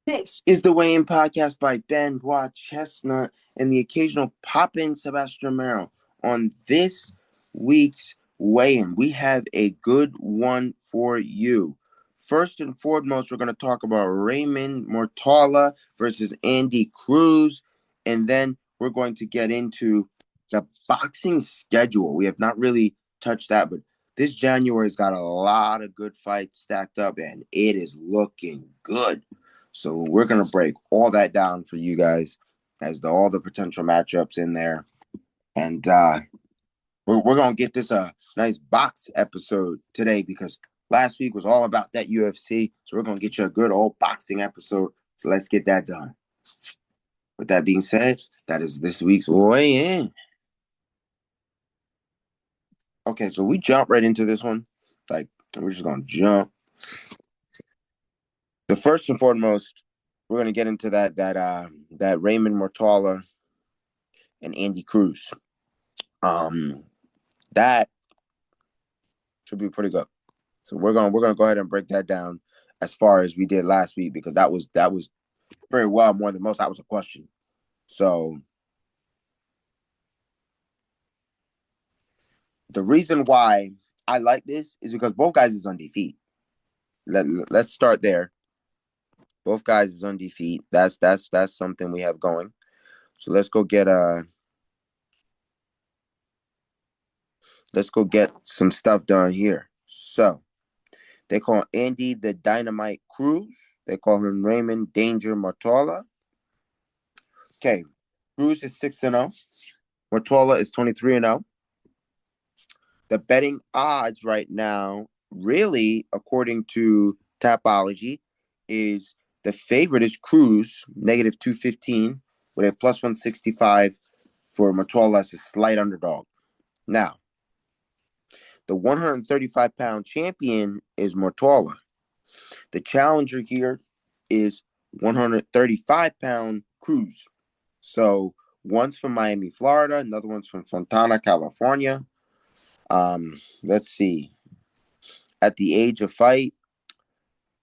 This is the Weigh In Podcast by Ben Watt Chestnut and the occasional pop-in Sebastian Romero. On this week's weigh-in, we have a good one for you. First and foremost, we're going to talk about Raymond Muratalla versus Andy Cruz, and then we're going to get into the boxing schedule. We have not really touched that, but this January's got a lot of good fights stacked up, and it is looking good. So we're going to break all that down for you guys as all the potential matchups in there. And we're going to get this a nice box episode today because last week was all about that UFC. So we're going to get you a good old boxing episode. So let's get that done. With that being said, that is this week's weigh-in. Okay, so we jump right into this one. Like, we're just going to jump. The first and foremost, we're going to get into that Raymond Muratalla and Andy Cruz. That should be pretty good. So we're gonna go ahead and break that down as far as we did last week because that was very well more than most. That was a question. So the reason why I like this is because both guys is undefeated. Let's start there. Both guys is undefeated. That's something we have going. So let's go get some stuff done here. So they call Andy the Dynamite Cruz. They call him Raymond Danger Muratalla. Okay, Cruz is 6-0. Muratalla is 23-0. The betting odds right now, really, according to Tapology, is the favorite is Cruz, negative 215, with a plus 165 for Muratalla as a slight underdog. Now, the 135-pound champion is Muratalla. The challenger here is 135-pound Cruz. So one's from Miami, Florida. Another one's from Fontana, California. Let's see. At the age of fight,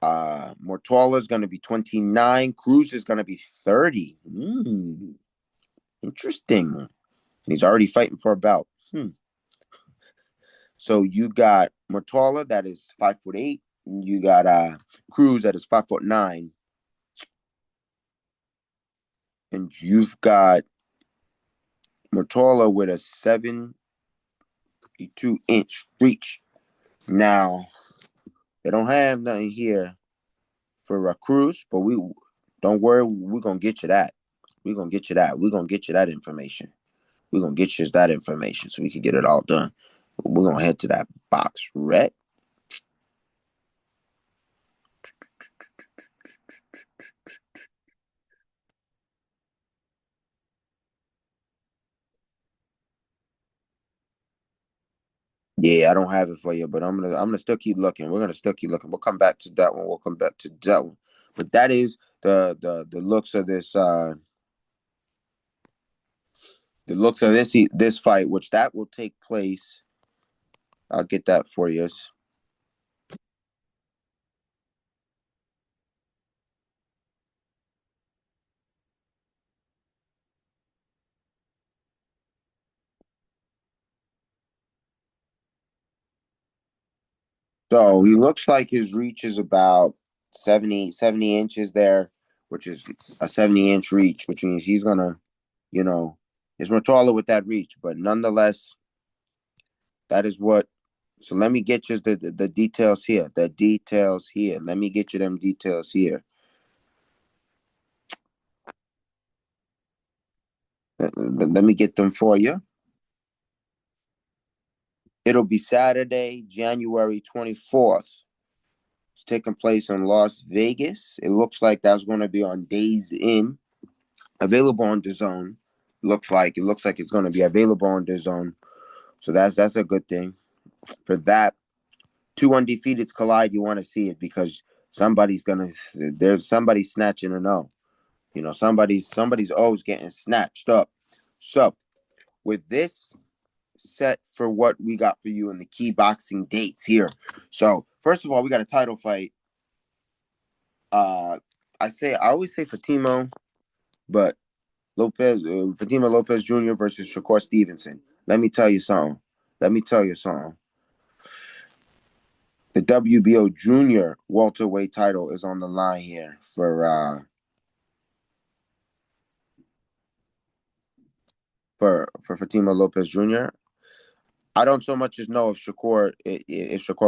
Muratalla is going to be 29. Cruz is going to be 30. Interesting. He's already fighting for a belt. So you got Muratalla that is 5'8". You got Cruz that is 5'9". And you've got Muratalla with a 72-inch reach. Now, they don't have nothing here for Cruz, but we don't worry, we're going to get you that. We're going to get you that. We're going to get you that information. We're going to get you that information so we can get it all done. We're going to head to that box rec. Yeah, I don't have it for you, but I'm gonna still keep looking. We're gonna still keep looking. We'll come back to that one. But that is the looks of this this fight, which that will take place. I'll get that for you. So he looks like his reach is about 70 inches there, which is a 70-inch reach, which means he's gonna, it's more taller with that reach, but nonetheless, that is what. So let me get you the details here. The details here. Let me get you them details here. Let me get them for you. It'll be Saturday, January 24th. It's taking place in Las Vegas. It looks like that's going to be on Days In, available on DAZN. Looks like it's going to be available on DAZN. So that's a good thing. For that, two undefeateds collide. You want to see it because there's somebody snatching an O. Somebody's O's getting snatched up. So with this set for what we got for you in the key boxing dates here. So first of all, we got a title fight I always say Fatima, but Fatima Lopez Jr. versus Shakur Stevenson. Let me tell you something. Let me tell you something. The WBO Junior welterweight title is on the line here for Fatima Lopez Jr. I don't so much as know if Shakur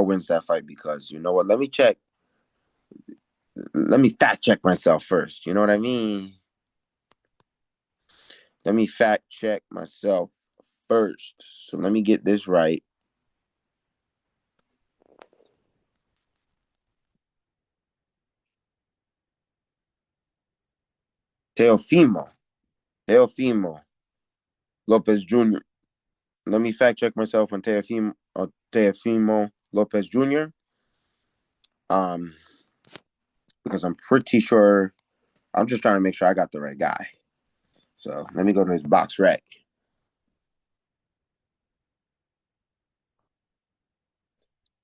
wins that fight, because you know what? Let me check. Let me fact check myself first. You know what I mean? Let me fact check myself first. So let me get this right. Teofimo. Teofimo Lopez Jr. Let me fact check myself on Teofimo Lopez Jr. Um, because I'm pretty sure I'm just trying to make sure I got the right guy. So let me go to his box rec.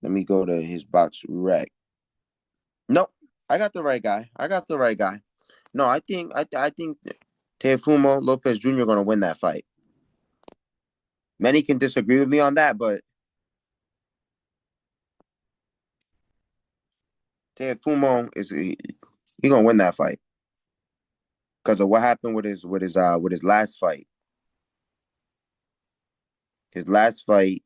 Let me go to his box rec. Nope, I got the right guy. I got the right guy. No, I think Teofimo Lopez Jr. going to win that fight. Many can disagree with me on that, but Teofimo he gonna win that fight because of what happened with his last fight. His last fight,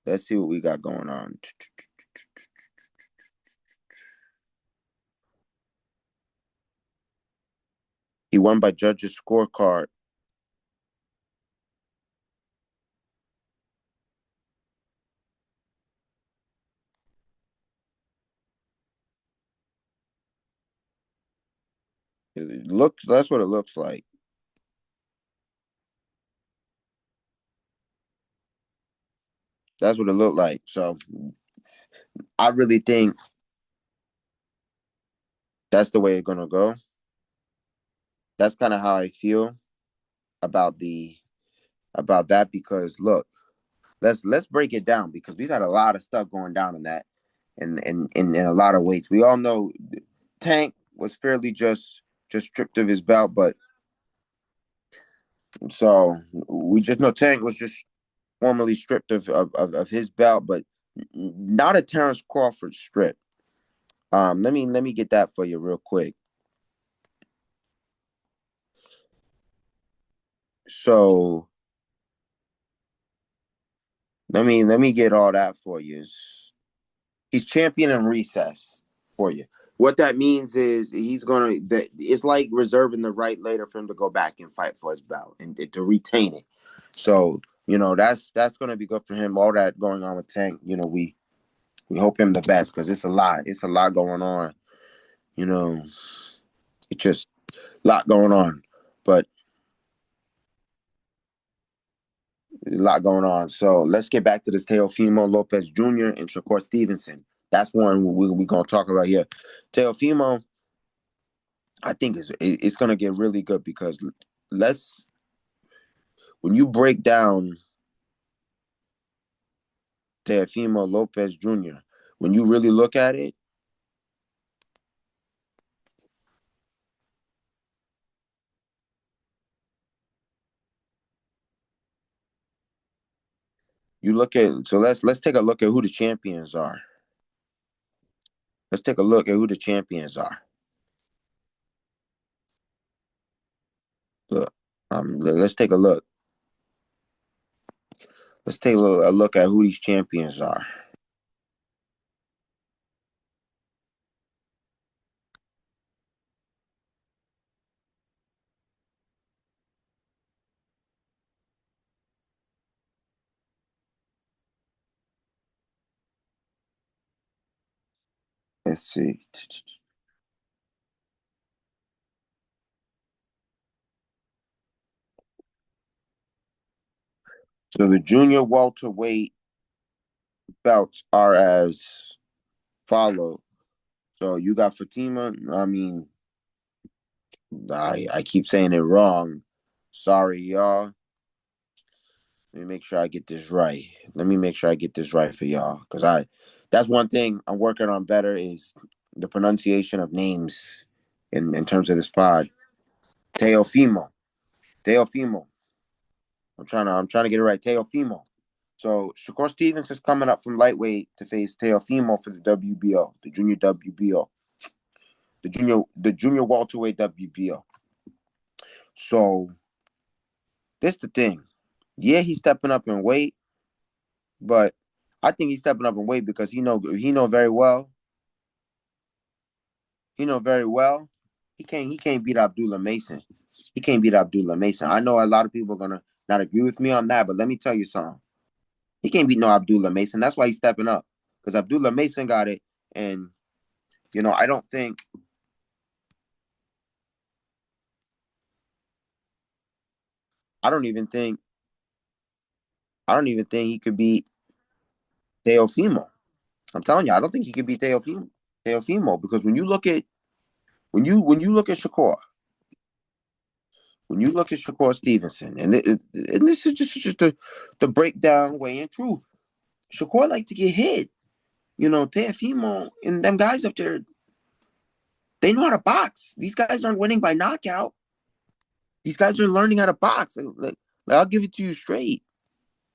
let's see what we got going on. He won by judges' scorecard. It looks That's what it looks like. That's what it looked like. So I really think that's the way it's gonna go. That's kind of how I feel about the about that, because look, let's break it down, because we've had a lot of stuff going down in that in a lot of weights. We all know Tank was fairly just stripped of his belt, but so we just know Tank was just formally stripped of his belt, but not a Terrence Crawford strip. Let me get that for you real quick. So let me get all that for you. He's champion in recess for you. What that means is he's gonna. It's like reserving the right later for him to go back and fight for his belt and to retain it. So that's gonna be good for him. All that going on with Tank, we hope him the best, because it's a lot. It's a lot going on. You know, it's just a lot going on, but a lot going on. So let's get back to this Teofimo Lopez Jr. and Shakur Stevenson. That's one we're gonna talk about here. Teofimo, I think it's gonna get really good, because let's when you break down Teofimo Lopez Jr., when you really look at it, you look at so let's take a look at who the champions are. Let's take a look at who the champions are. Look, let's take a look. Let's take a look at who these champions are. Let's see. So the junior welterweight belts are as follow. So you got Fatima. I mean, I keep saying it wrong. Sorry, y'all. Let me make sure I get this right. Let me make sure I get this right for y'all, because That's one thing I'm working on better is the pronunciation of names in terms of this pod. Teofimo. Teofimo. I'm trying to get it right. Teofimo. So Shakur Stevens is coming up from lightweight to face Teofimo for the WBO, the junior WBO, the junior welterweight WBO. So this the thing. Yeah, he's stepping up in weight, but I think he's stepping up in weight because he know very well. He know very well. He can't beat Abdullah Mason. He can't beat Abdullah Mason. I know a lot of people are gonna not agree with me on that, but let me tell you something. He can't beat no Abdullah Mason. That's why he's stepping up. Because Abdullah Mason got it. And, I don't think I don't even think he could beat Teofimo. I'm telling you, I don't think he could beat Teofimo because when you look at Shakur Stevenson, and this is just the breakdown way in truth. Shakur like to get hit. Teofimo and them guys up there, they know how to box. These guys aren't winning by knockout. These guys are learning how to box. I'll give it to you straight.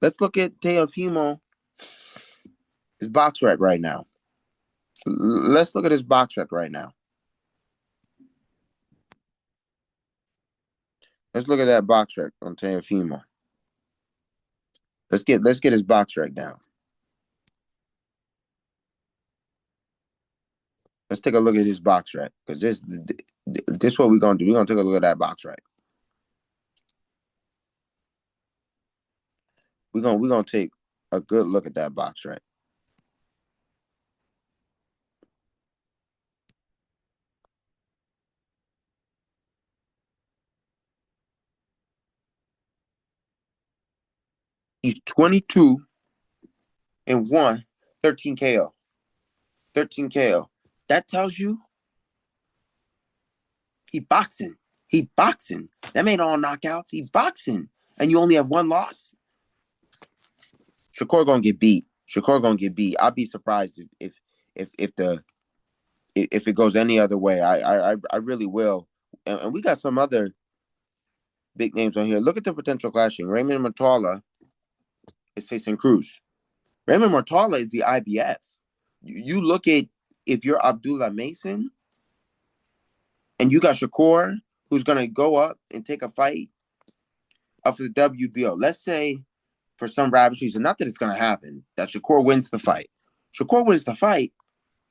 Let's look at Teofimo, his box rec right now. Let's look at his box rec right now. Let's look at that box rec on Teofimo. Let's get his box rec down. Let's take a look at his box rec because this what we're gonna do. We're gonna take a look at that box rec. We're gonna take a good look at that box rec. He's 22-1, 13 KO. 13 KO. That tells you he boxing. He boxing. That ain't all knockouts. He boxing. And you only have one loss? Shakur gonna get beat. I'll be surprised if it goes any other way. I really will. And we got some other big names on here. Look at the potential clashing. Raymond Muratalla is facing Cruz. Raymond Muratalla is the IBF. You look at if you're Abdullah Mason and you got Shakur who's gonna go up and take a fight up for the WBO. Let's say for some ravish reason, not that it's gonna happen, that Shakur wins the fight. Shakur wins the fight.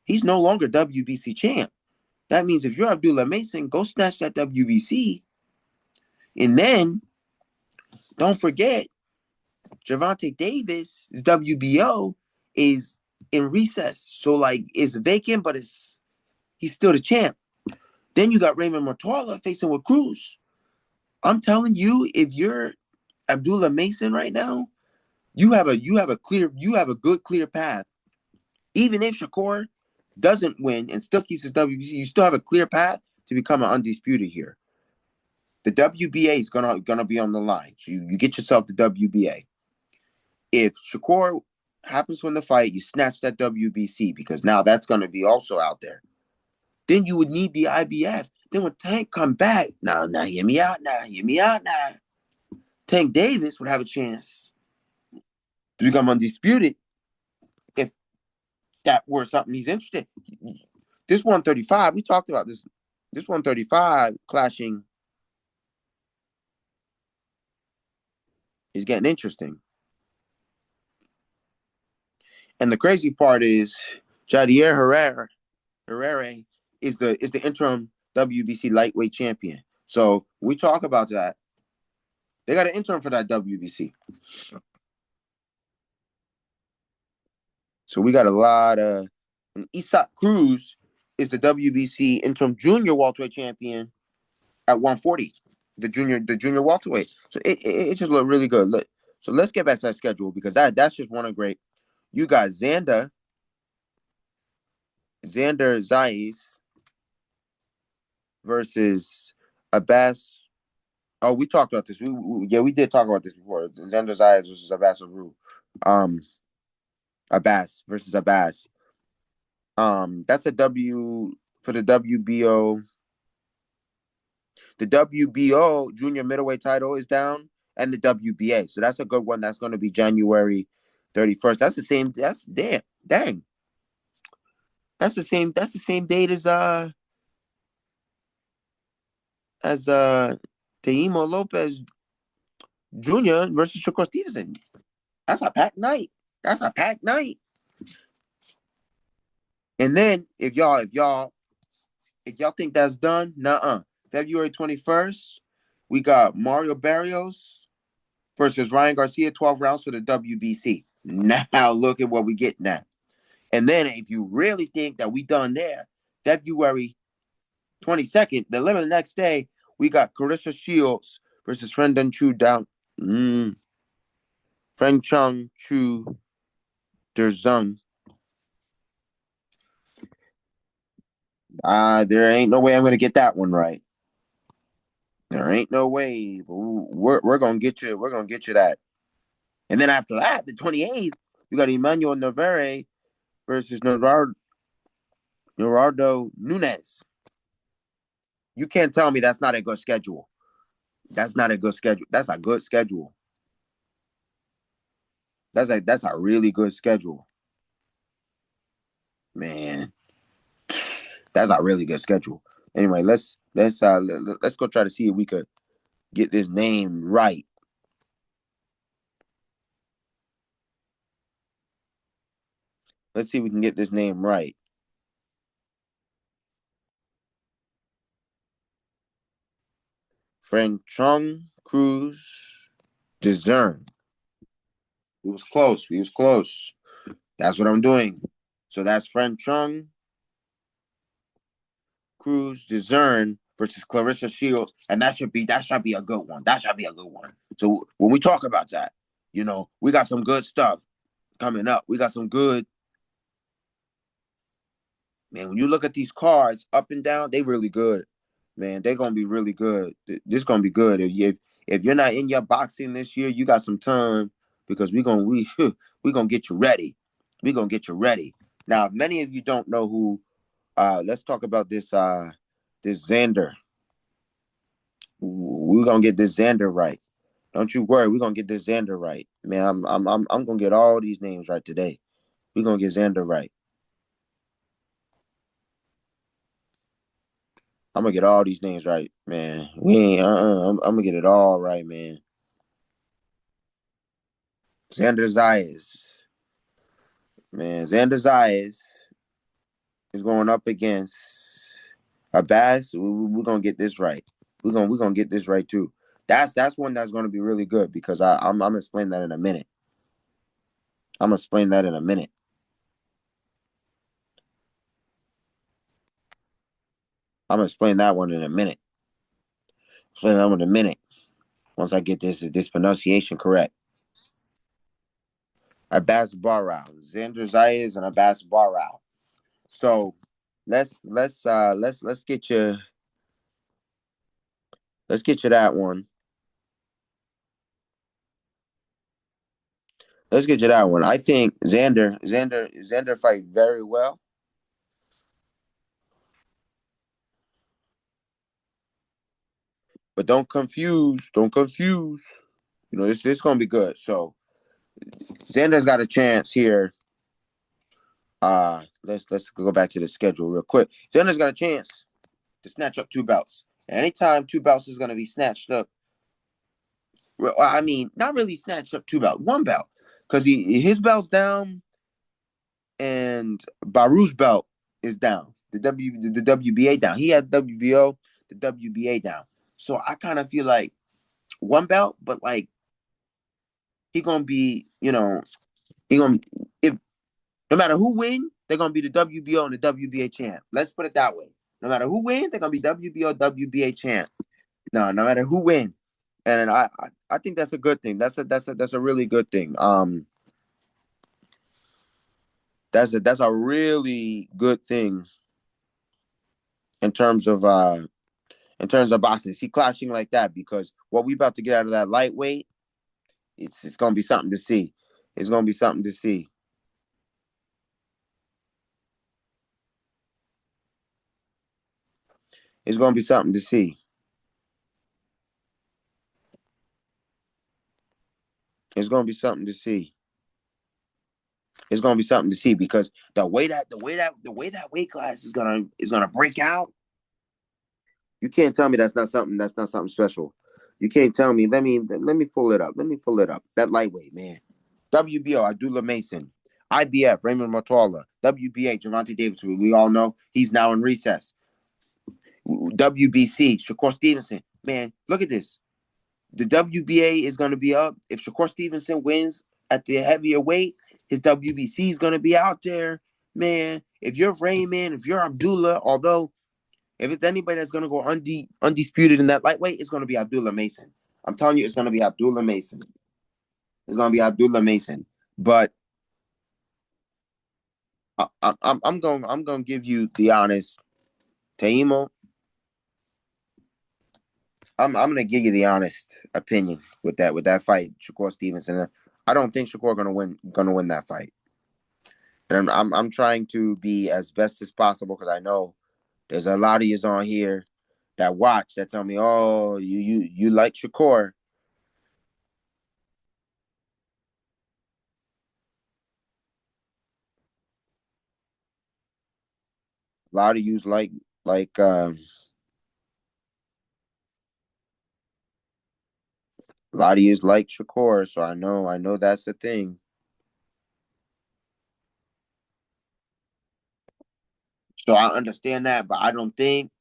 He's no longer WBC champ. That means if you're Abdullah Mason, go snatch that WBC. And then don't forget, Gervonta Davis' WBO is in recess. So like it's vacant, but he's still the champ. Then you got Raymond Muratalla facing with Cruz. I'm telling you, if you're Abdullah Mason right now, you have a good clear path. Even if Shakur doesn't win and still keeps his WBC, you still have a clear path to become an undisputed here. The WBA is gonna be on the line. So you get yourself the WBA. If Shakur happens to win the fight, you snatch that WBC because now that's gonna be also out there. Then you would need the IBF. Then when Tank come back, now hear me out now. Tank Davis would have a chance to become undisputed if that were something he's interested in. This 135, we talked about this. This 135 clashing is getting interesting. And the crazy part is Jadier Herrera is the interim WBC lightweight champion. So we talk about that. They got an interim for that WBC. So we got a lot of. And Isaac Cruz is the WBC interim junior welterweight champion at 140, the junior welterweight. So it just looked really good. So let's get back to that schedule because that's just one of great. You got Xander Zayas versus Abbas. Oh, we talked about this. We did talk about this before. Xander Zayas versus Abbas Aru. Um, Abbas versus Abbas. That's a W for the WBO. The WBO junior middleweight title is down, and the WBA. So that's a good one. That's going to be January 31st. That's the same. That's dang. That's the same. That's the same date as Teimo Lopez Jr. versus Shakur Stevenson. That's a packed night. That's a packed night. And then if y'all think that's done, nuh-uh. February 21st, we got Mario Barrios versus Ryan Garcia, 12 rounds for the WBC. Now look at what we get now. And then if you really think that we done there, February 22nd, the literally next day, we got Carissa Shields versus Frendan Chu down. Fren Chung Chu Derzung. There ain't no way I'm gonna get that one right. There ain't no way. But we're gonna get you. We're gonna get you that. And then after that, the 28th, we got Emmanuel Navarre versus Gerardo Nunes. You can't tell me that's not a good schedule. That's not a good schedule. That's a good schedule. That's a really good schedule. Man, that's a really good schedule. Anyway, let's go try to see if we could get this name right. Let's see if we can get this name right. Chung Cruz Discern. He was close. He was close. That's what I'm doing. So that's Chung Cruz Discern versus Clarissa Shields, and that should be a good one. That should be a good one. So when we talk about that, we got some good stuff coming up. We got some good. Man, when you look at these cards up and down, they really good. Man, they're gonna be really good. This gonna be good. If you're not in your boxing this year, you got some time because we gonna get you ready. We gonna get you ready. Now, if many of you don't know who, let's talk about this Xander. We're gonna get this Xander right. Don't you worry, we're gonna get this Xander right. Man, I'm gonna get all these names right today. We're gonna get Xander right. I'm gonna get all these names right, man. We ain't I'm gonna get it all right, man. Xander Zayas. Man, Xander Zayas is going up against Abbas. We're gonna get this right. We're gonna get this right too. That's one that's gonna be really good because I'm gonna explain that in a minute. I'm gonna explain that in a minute. I'm gonna explain that one in a minute. Explain that one in a minute. Once I get this pronunciation correct. Abbas Barrow. Xander Zayas and Abbas Barrow. So let's get you that one. Let's get you that one. I think Xander fight very well. But don't confuse. Don't confuse. This gonna be good. So Xander's got a chance here. Let's go back to the schedule real quick. Xander's got a chance to snatch up two belts. Anytime two belts is gonna be snatched up. I mean, not really snatched up two belts, one belt, because his belt's down, and Baru's belt is down. The WBA down. He had WBO, the WBA down. So I kind of feel like one belt, but like he gonna be, he gonna if no matter who win, they're gonna be the WBO and the WBA champ. Let's put it that way. No matter who win, they're gonna be WBO, WBA champ. No matter who win, and I think that's a good thing. That's a really good thing. That's a really good thing in terms of boxing. See clashing like that because what we about to get out of that lightweight, it's gonna be something to see. It's gonna be something to see. It's gonna be something to see. It's gonna be something to see. It's gonna be something to see because the way that weight class is gonna break out. You can't tell me that's not something special. You can't tell me. Let me pull it up. Let me pull it up. That lightweight, man. WBO, Abdullah Mason. IBF, Raymond Muratalla. WBA, Gervonta Davis. We all know he's now in recess. WBC, Shakur Stevenson. Man, look at this. The WBA is going to be up. If Shakur Stevenson wins at the heavier weight, his WBC is going to be out there. Man, if you're Raymond, if you're Abdullah, although if it's anybody that's going to go undisputed in that lightweight, it's going to be Abdullah Mason. I'm telling you, it's going to be Abdullah Mason. It's going to be Abdullah Mason. But I'm going to give you the honest, Taimo. I'm going to give you the honest opinion with that fight, Shakur Stevenson. I don't think Shakur gonna win that fight. And I'm trying to be as best as possible because I know there's a lot of yous on here that watch that tell me, oh, you like Shakur. A lot of yous like a lot of yous like Shakur, so I know that's the thing. So I understand that, but I don't think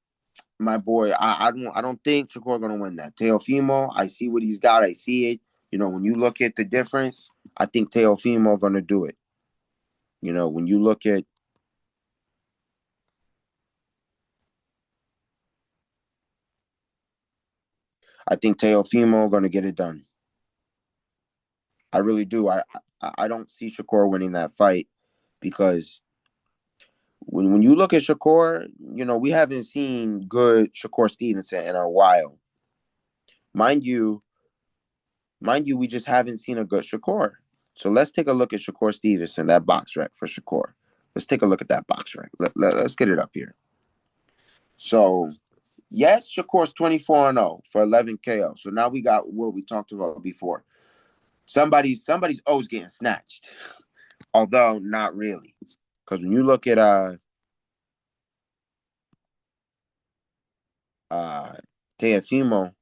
my boy, I don't think Shakur gonna win that. Teofimo, I see what he's got, I see it. When you look at the difference, I think Teofimo gonna do it. When you look at I think Teofimo gonna get it done. I really do. I don't see Shakur winning that fight because when you look at Shakur, we haven't seen good Shakur Stevenson in a while. Mind you, we just haven't seen a good Shakur. So let's take a look at Shakur Stevenson, that box rec for Shakur. Let's take a look at that box rec. Let's get it up here. So yes, Shakur's 24-0 for 11 KO. So now we got what we talked about before. Somebody's O's getting snatched, although not really, because when you look at uh Teofimo,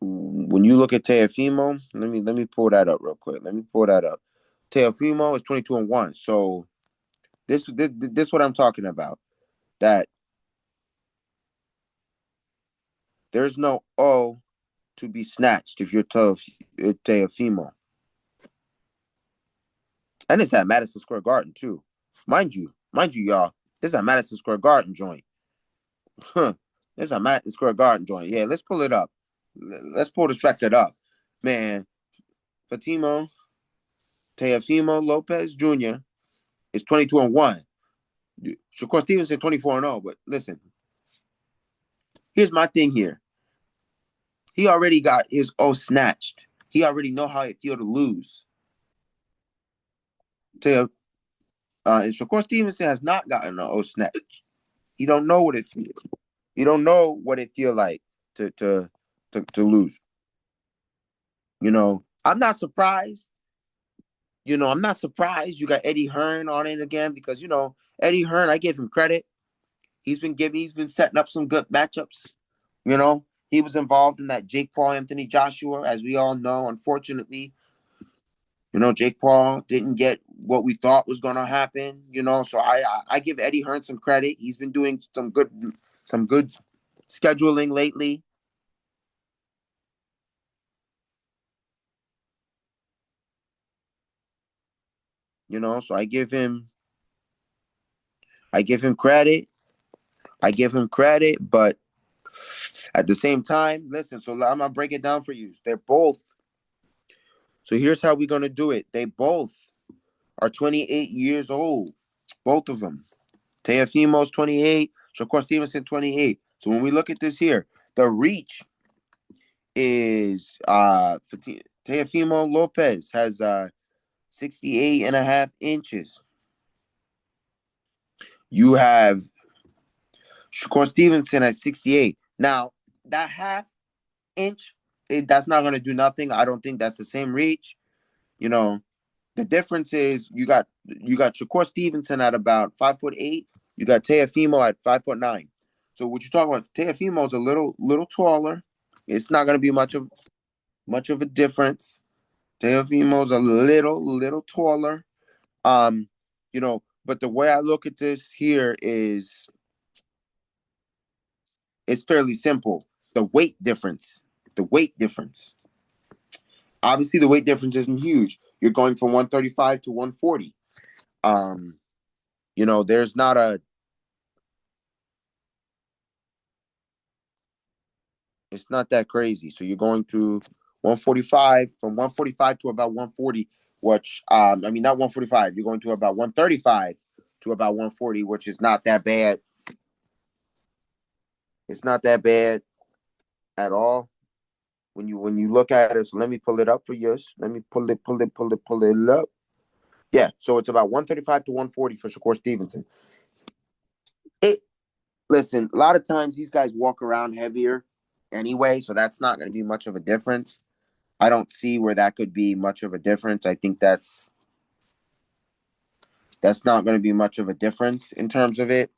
when you look at Teofimo, let me pull that up real quick. Let me pull that up. Teofimo is 22-1. So this what I'm talking about. That there's no O to be snatched if you're Teofimo. And it's at Madison Square Garden too. Mind you, y'all. This is at Madison Square Garden joint. Huh. This is a Madison Square Garden joint. Yeah, let's pull it up. Let's pull this record up. Man, Fatimo Teofimo Lopez Jr. is 22-1. Shakur Stevenson 24-0. But listen, here's my thing here. He already got his O snatched. He already know how it feel to lose. Teo, and Shakur Stevenson has not gotten an O snatched. He don't know what it feels. He don't know what it feel like to lose. I'm not surprised. I'm not surprised you got Eddie Hearn on it again because Eddie Hearn, I give him credit. He's been setting up some good matchups. He was involved in that Jake Paul Anthony Joshua, as we all know. Unfortunately, Jake Paul didn't get what we thought was going to happen. So I give Eddie Hearn some credit. He's been doing some good scheduling lately. So I give him credit. I give him credit, but at the same time, listen. So I'm gonna break it down for you. They're both. So here's how we're gonna do it. They both are 28 years old. Both of them. Teofimo's 28. Shakur Stevenson 28. So when we look at this here, the reach is Teofimo Lopez has 68 and a half inches. You have Shakur Stevenson at 68. Now, that half inch, that's not going to do nothing. I don't think that's the same reach. You know, the difference is you got Shakur Stevenson at about 5'8". You got Teofimo at 5'9". So what you're talking about, Teofimo is a little taller. It's not going to be much of a difference. Teofimo's a little taller. Um, but the way I look at this here is it's fairly simple. The weight difference. The weight difference. Obviously, the weight difference isn't huge. You're going from 135 to 140. Um, there's not a. It's not that crazy. So you're going to 145 from 145 to about 140, which I mean not 145. You're going to about 135 to about 140, which is not that bad. It's not that bad at all when you look at it. So let me pull it up for you. Let me pull it up. Yeah, so it's about 135 to 140 for Shakur Stevenson. It Listen, a lot of times these guys walk around heavier anyway, so that's not going to be much of a difference. I don't see where that could be much of a difference. I think that's not going to be much of a difference in terms of it.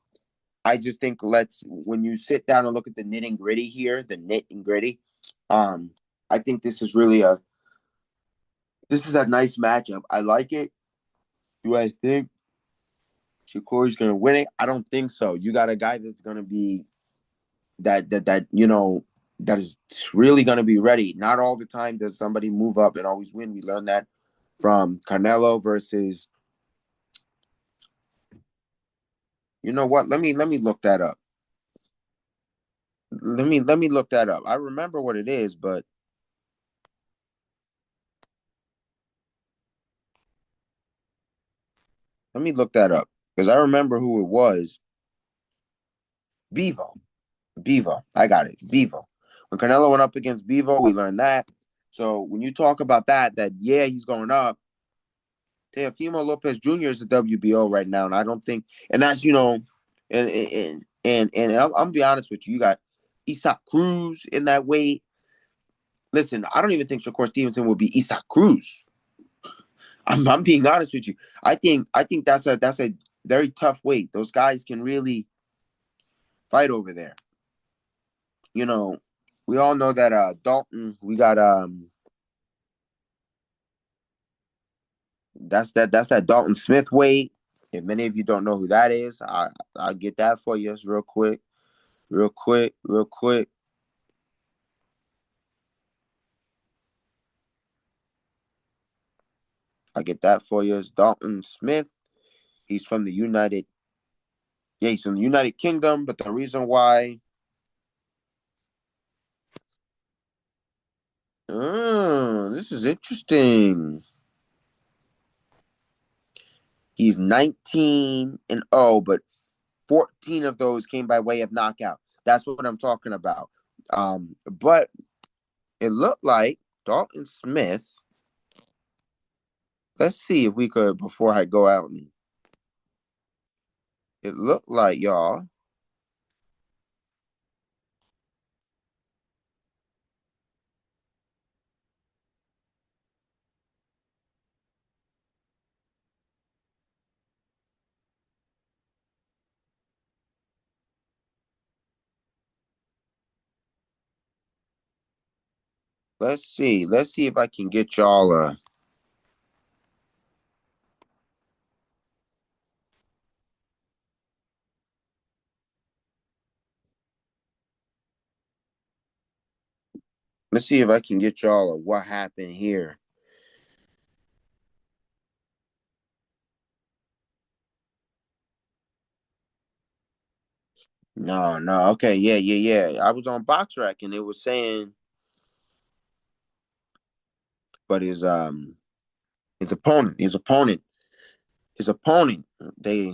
I just think when you sit down and look at the nit and gritty here, the nit and gritty, um, I think this is a nice matchup. I like it. Do I think Shakur's gonna win it? I don't think so. You got a guy that's gonna be that is really gonna be ready. Not all the time does somebody move up and always win. We learned that from Canelo versus. You know what? Let me look that up. Let me look that up. I remember what it is, but let me look that up because I remember who it was. Bevo. Bevo. I got it. Bevo. When Canelo went up against Bevo, we learned that. So when you talk about that yeah, he's going up. Teofimo Lopez Jr. is the WBO right now, and I don't think, and that's and I'm be honest with you, you got Isaac Cruz in that weight. Listen, I don't even think Shakur Stevenson will be Isaac Cruz. I'm being honest with you. I think that's a very tough weight. Those guys can really fight over there. You know, we all know that Dalton. We got that's that Dalton Smith weight. If many of you don't know who that is, I'll get that for you real quick, real quick, real quick. I get that for you. It's Dalton Smith. He's from the United. Yeah, he's from the United Kingdom. But the reason why, this is interesting. He's 19-0, but 14 of those came by way of knockout. That's what I'm talking about. But it looked like Dalton Smith. Let's see if we could before I go out and it looked like y'all. Let's see. Let's see if I can get y'all let's see if I can get y'all what happened here. No, no. Okay, yeah, yeah, yeah. I was on Box Rack and it was saying, but his opponent. They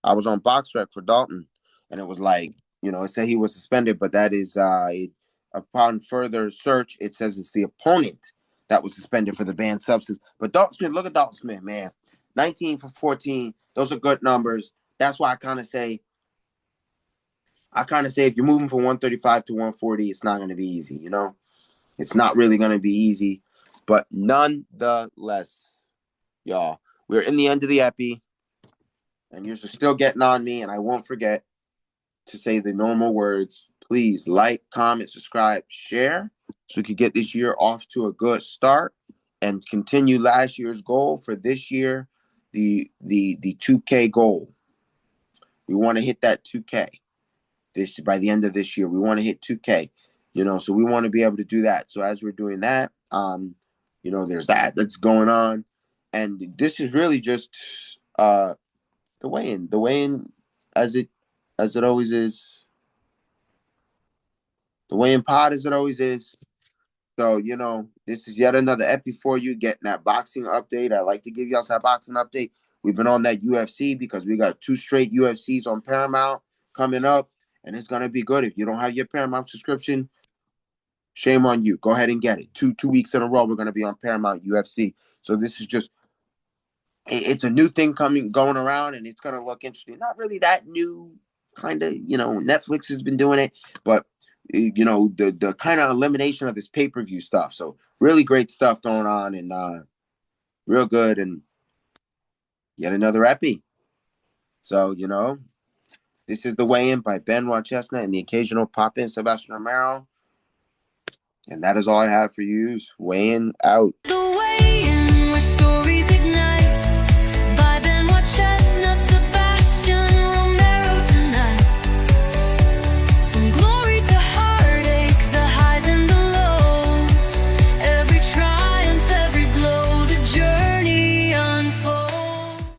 I was on Box Rec for Dalton, and it was like, it said he was suspended, but that is upon further search, it says it's the opponent that was suspended for the banned substance. But Dalton Smith, look at Dalton Smith, man, 19 for 14. Those are good numbers. That's why I kind of say I kind of say if you're moving from 135 to 140, it's not going to be easy, It's not really going to be easy. But nonetheless, y'all, we're in the end of the epi, and you're still getting on me, and I won't forget to say the normal words. Please like, comment, subscribe, share, so we could get this year off to a good start and continue last year's goal for this year, the 2K goal. We want to hit that 2K this by the end of this year. We want to hit 2K, so we want to be able to do that. So as we're doing that, there's that's going on, and this is really just the weigh-in, as it always is, the weigh-in pod as it always is. So, this is yet another epi for you, getting that boxing update. I like to give y'all that boxing update. We've been on that UFC because we got 2 straight UFCs on Paramount coming up, and it's going to be good. If you don't have your Paramount subscription, shame on you. Go ahead and get it. Two weeks in a row, we're going to be on Paramount UFC. So this is just, it's a new thing going around, and it's going to look interesting. Not really that new, kind of, Netflix has been doing it, but the kind of elimination of this pay-per-view stuff. So really great stuff going on, and real good, and yet another epi. So, this is the weigh-in by Benoit Chestnut and the occasional pop-in Sebastian Romero. And that is all I have for you. Weighing out.